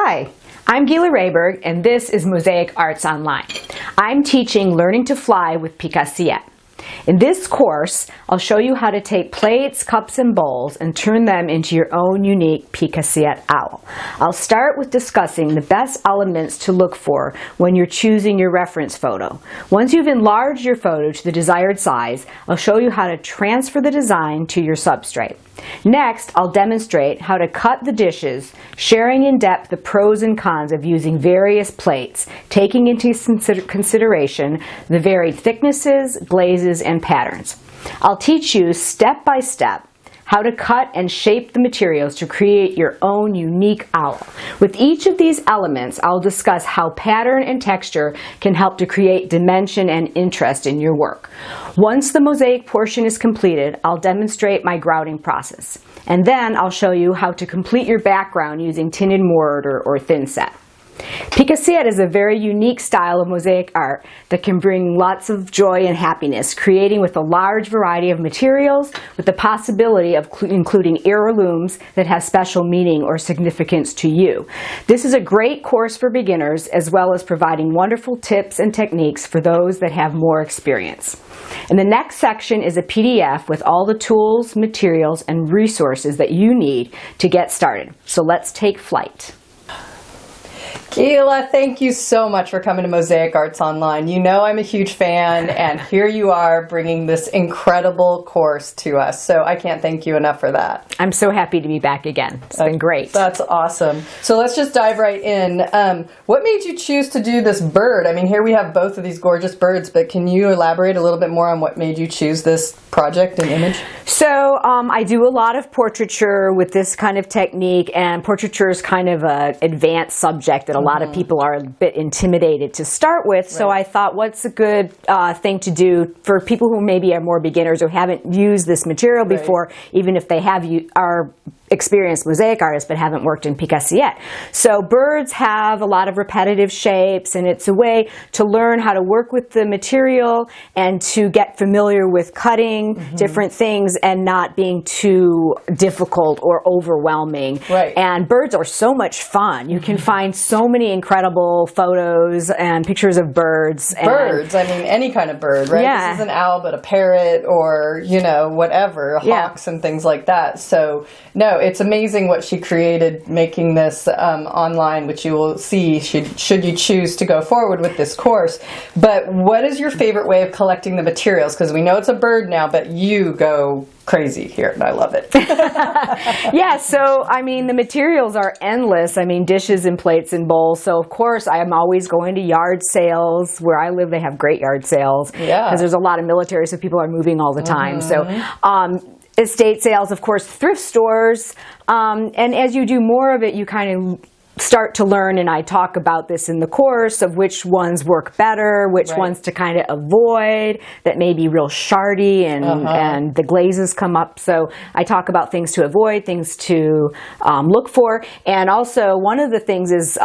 Hi, I'm Gila Rayberg, and this is Mosaic Arts Online. I'm teaching Learning to Fly with Picassiette. In this course, I'll show you how to take plates, cups, and bowls and turn them into your own unique Picassiette owl. I'll start with discussing the best elements to look for when you're choosing your reference photo. Once you've enlarged your photo to the desired size, I'll show you how to transfer the design to your substrate. Next, I'll demonstrate how to cut the dishes, sharing in depth the pros and cons of using various plates, taking into consideration the varied thicknesses, glazes, and patterns. I'll teach you step by step how to cut and shape the materials to create your own unique owl. With each of these elements, I'll discuss how pattern and texture can help to create dimension and interest in your work. Once the mosaic portion is completed, I'll demonstrate my grouting process. And then I'll show you how to complete your background using tinted mortar or thin set. Picassiette is a very unique style of mosaic art that can bring lots of joy and happiness, creating with a large variety of materials with the possibility of including heirlooms that have special meaning or significance to you. This is a great course for beginners as well as providing wonderful tips and techniques for those that have more experience. And the next section is a PDF with all the tools, materials, and resources that you need to get started. So let's take flight. Gila, thank you so much for coming to Mosaic Arts Online. You know I'm a huge fan, and here you are bringing this incredible course to us. So I can't thank you enough for that. I'm so happy to be back again. It's been great. That's awesome. So let's just dive right in. What made you choose to do this bird? I mean, here we have both of these gorgeous birds, but can you elaborate a little bit more on what made you choose this project and image? So I do a lot of portraiture with this kind of technique, and portraiture is kind of an advanced subject that a lot of people are a bit intimidated to start with. Right. So I thought, what's a good thing to do for people who maybe are more beginners or haven't used this material before, even if they are experienced mosaic artists but haven't worked in Picassiette. So birds have a lot of repetitive shapes, and it's a way to learn how to work with the material and to get familiar with cutting different things and not being too difficult or overwhelming. Right. And birds are so much fun. You can find so many incredible photos and pictures of birds. Birds, I mean any kind of bird, right? Yeah. This is an owl, but a parrot or, you know, whatever, hawks and things like that. So, no, it's amazing what she created making this online, which you will see should you choose to go forward with this course. But what is your favorite way of collecting the materials? Because we know it's a bird now, but you go crazy here, and I love it. Yeah, so, I mean, the materials are endless. I mean, dishes and plates and bowls. So, of course, I am always going to yard sales. Where I live, they have great yard sales. Yeah. Because there's a lot of military, so people are moving all the time. So, estate sales, of course, thrift stores, and as you do more of it, you kind of start to learn, and I talk about this in the course, of which ones work better, which ones to kind of avoid, that may be real shardy and the glazes come up. So I talk about things to avoid, things to look for, and also one of the things is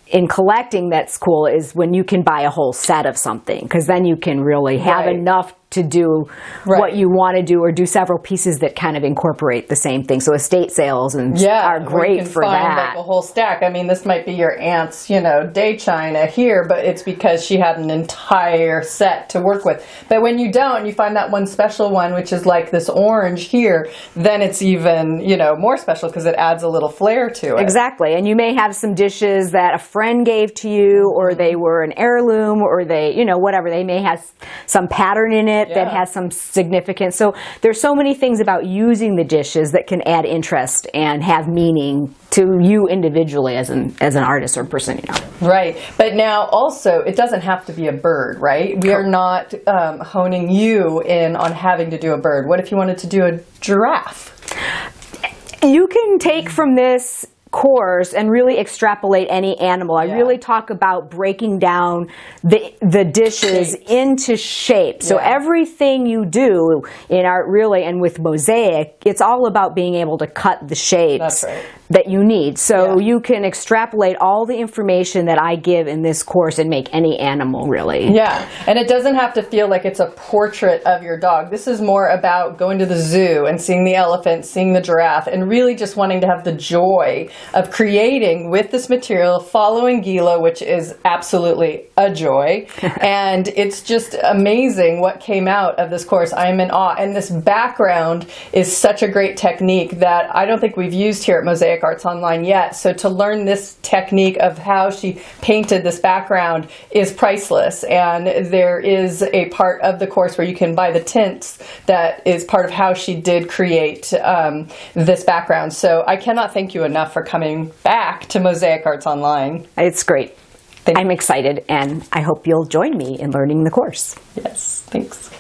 in collecting that's cool is when you can buy a whole set of something, because then you can really have enough to do what you want to do, or do several pieces that kind of incorporate the same thing. So estate sales are great for that. Like a whole stack. I mean, this might be your aunt's, you know, day china here, but it's because she had an entire set to work with. But when you don't, you find that one special one, which is like this orange here, then it's even, you know, more special because it adds a little flair to it. Exactly. And you may have some dishes that a friend gave to you, or they were an heirloom, or they, you know, whatever. They may have some pattern in it that has some significance. So there's so many things about using the dishes that can add interest and have meaning to you individually as an artist or person, you know. Right. But now also, it doesn't have to be a bird, right? We are not honing you in on having to do a bird. What if you wanted to do a giraffe? You can take from this course and really extrapolate any animal. I really talk about breaking down the dishes into shape. So everything you do in art, really, and with mosaic, it's all about being able to cut the shapes that you need. So you can extrapolate all the information that I give in this course and make any animal, really. Yeah, and it doesn't have to feel like it's a portrait of your dog. This is more about going to the zoo and seeing the elephant, seeing the giraffe, and really just wanting to have the joy of creating with this material, following Gila, which is absolutely a joy. And it's just amazing what came out of this course. I'm in awe. And this background is such a great technique that I don't think we've used here at Mosaic Arts Online yet. So to learn this technique of how she painted this background is priceless. And there is a part of the course where you can buy the tints that is part of how she did create this background. So I cannot thank you enough for coming back to Mosaic Arts Online. It's great. I'm excited, and I hope you'll join me in learning the course. Yes, thanks.